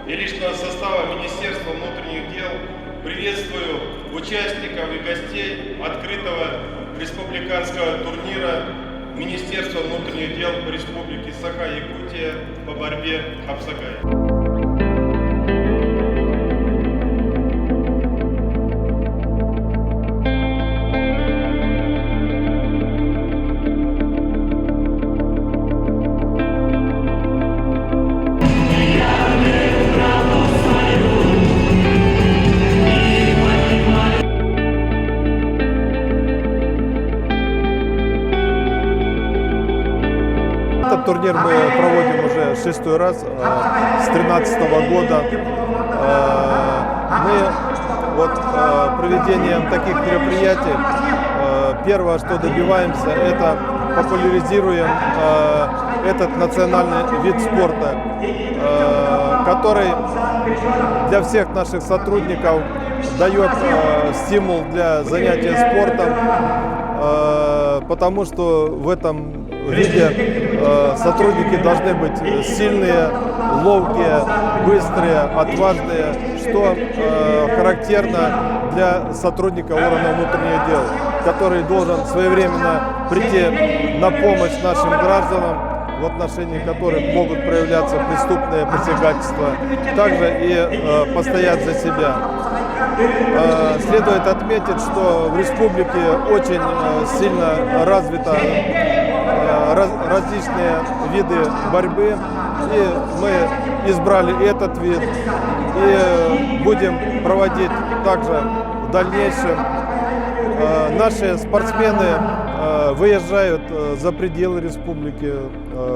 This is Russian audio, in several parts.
И личного состава Министерства внутренних дел приветствую участников и гостей открытого республиканского турнира Министерства внутренних дел Республики Саха-Якутия по борьбе Хапсагай. Этот турнир мы проводим уже 6-й раз, с 2013 года. Мы проведением таких мероприятий, первое, что добиваемся, это популяризируем этот национальный вид спорта, который для всех наших сотрудников дает стимул для занятия спортом, потому что в этом виде сотрудники должны быть сильные, ловкие, быстрые, отважные, что характерно для сотрудника органов внутренних дел, который должен своевременно прийти на помощь нашим гражданам, в отношении которых могут проявляться преступные посягательства, также и постоять за себя. Следует отметить, что в республике очень сильно развиты различные виды борьбы, и мы избрали этот вид и будем проводить также в дальнейшем. Наши спортсмены выезжают за пределы республики.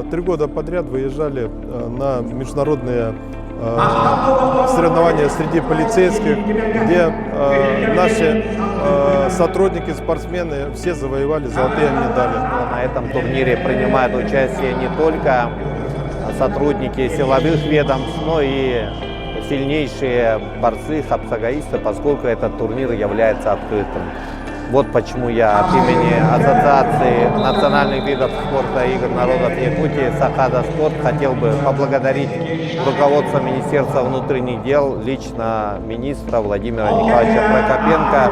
3 года подряд выезжали на международные соревнования среди полицейских, где наши сотрудники, спортсмены все завоевали золотые медали. На этом турнире принимают участие не только сотрудники силовых ведомств, но и сильнейшие борцы, хапсагаисты, поскольку этот турнир является открытым. Вот почему я от имени Ассоциации национальных видов спорта и игр народов Якутии «Сахада Спорт» хотел бы поблагодарить руководство Министерства внутренних дел, лично министра Владимира Николаевича Прокопенко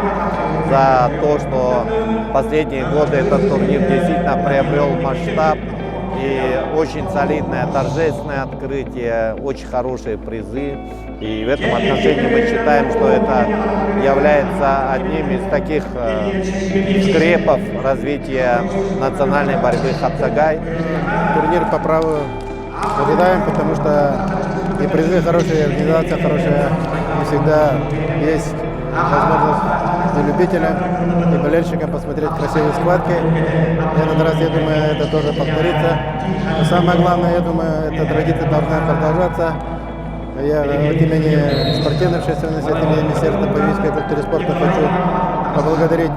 за то, что в последние годы этот турнир действительно приобрел масштаб. И очень солидное торжественное открытие, очень хорошие призы. И в этом отношении мы считаем, что это является одним из таких скрепов развития национальной борьбы Хапсагай. Турнир по праву ожидаем, потому что и призы хорошие, и организация хорошая, и всегда есть возможность и любителям, и болельщикам посмотреть красивые схватки. В этот раз, я думаю, это тоже повторится. Но самое главное, я думаю, эта традиция должна продолжаться. Я от имени спортивной общественности, от имени Министерства по физической культуре и спорту хочу поблагодарить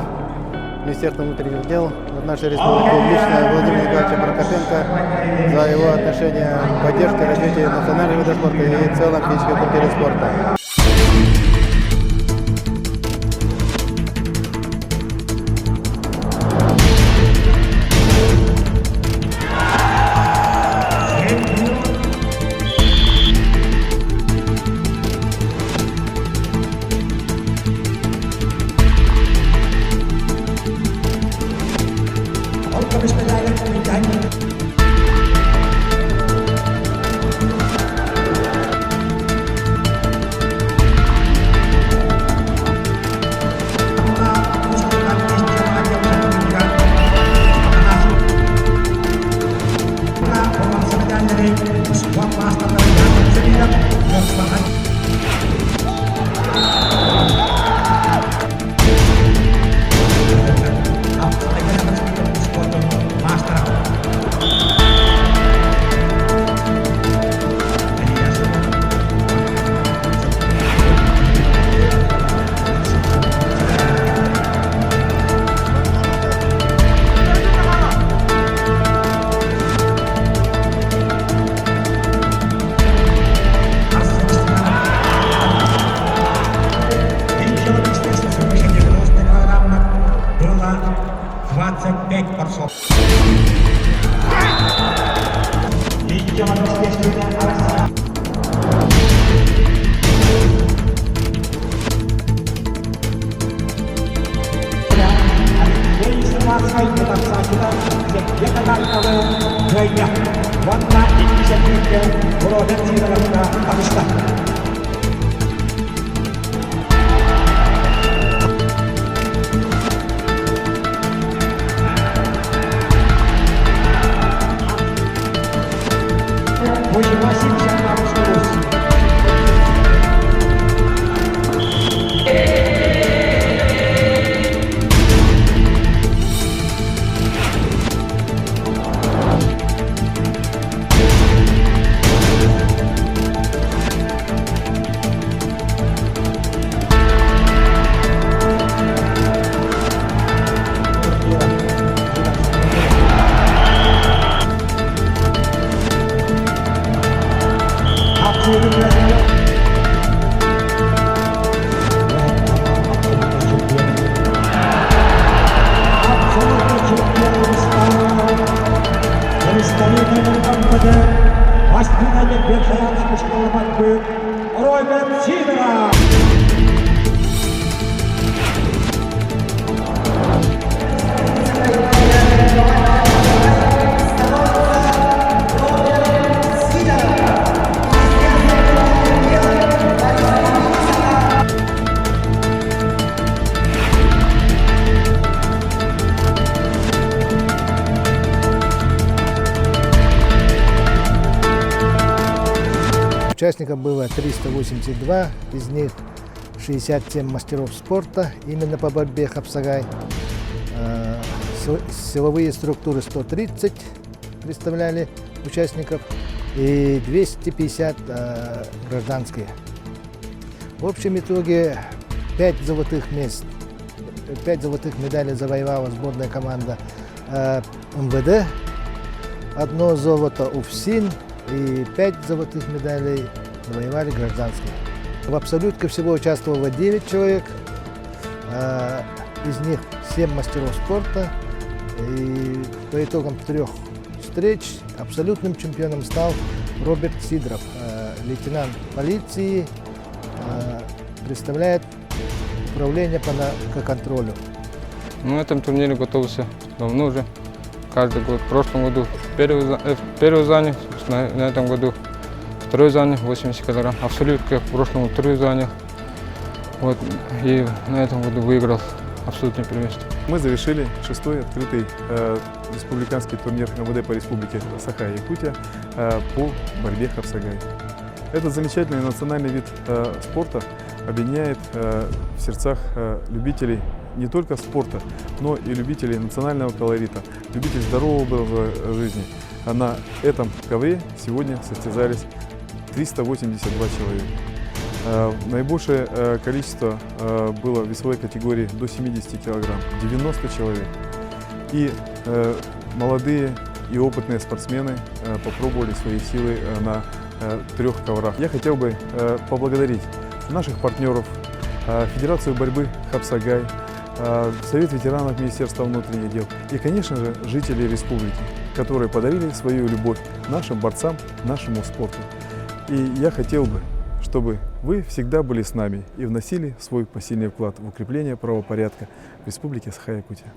Министерство внутренних дел нашей республики, лично Владимира Николаевича Прокопенко за его отношение к поддержке развития национального вида спорта и в целом физической культуры и спорта. sebuah kelas yang bersedia berbahan. Было 25 борцов. Роберт Сидоров. Участников было 382, из них 67 мастеров спорта, именно по борьбе хапсагай. Силовые структуры 130 представляли участников и 250 гражданские. В общем итоге 5 золотых мест, 5 золотых медалей завоевала сборная команда МВД, 1 золото УФСИН и 5 золотых медалей завоевали гражданские. В абсолютке всего участвовало 9 человек, из них 7 мастеров спорта. И по итогам 3 встреч абсолютным чемпионом стал Роберт Сидоров, лейтенант полиции, представляет управление по наркоконтролю. На этом турнире готовился давно уже, каждый год. В прошлом году первый занял, на этом году второй занял, 80 килограмм. Абсолютно в прошлом году 2 занял. Вот, и на этом году выиграл абсолютное первенство. Мы завершили 6-й открытый республиканский турнир МВД по республике Саха-Якутия по борьбе хапсагай. Этот замечательный национальный вид спорта объединяет в сердцах любителей не только спорта, но и любителей национального колорита, любителей здорового образа жизни. А на этом ковре сегодня состязались 382 человека. Наибольшее количество было в весовой категории до 70 килограмм, 90 человек. И молодые и опытные спортсмены попробовали свои силы на 3 коврах. Я хотел бы поблагодарить наших партнеров, Федерацию борьбы хапсагай, Совет ветеранов Министерства внутренних дел и, конечно же, жителей республики, которые подарили свою любовь нашим борцам, нашему спорту. И я хотел бы, чтобы вы всегда были с нами и вносили свой посильный вклад в укрепление правопорядка в Республике Саха-Якутия.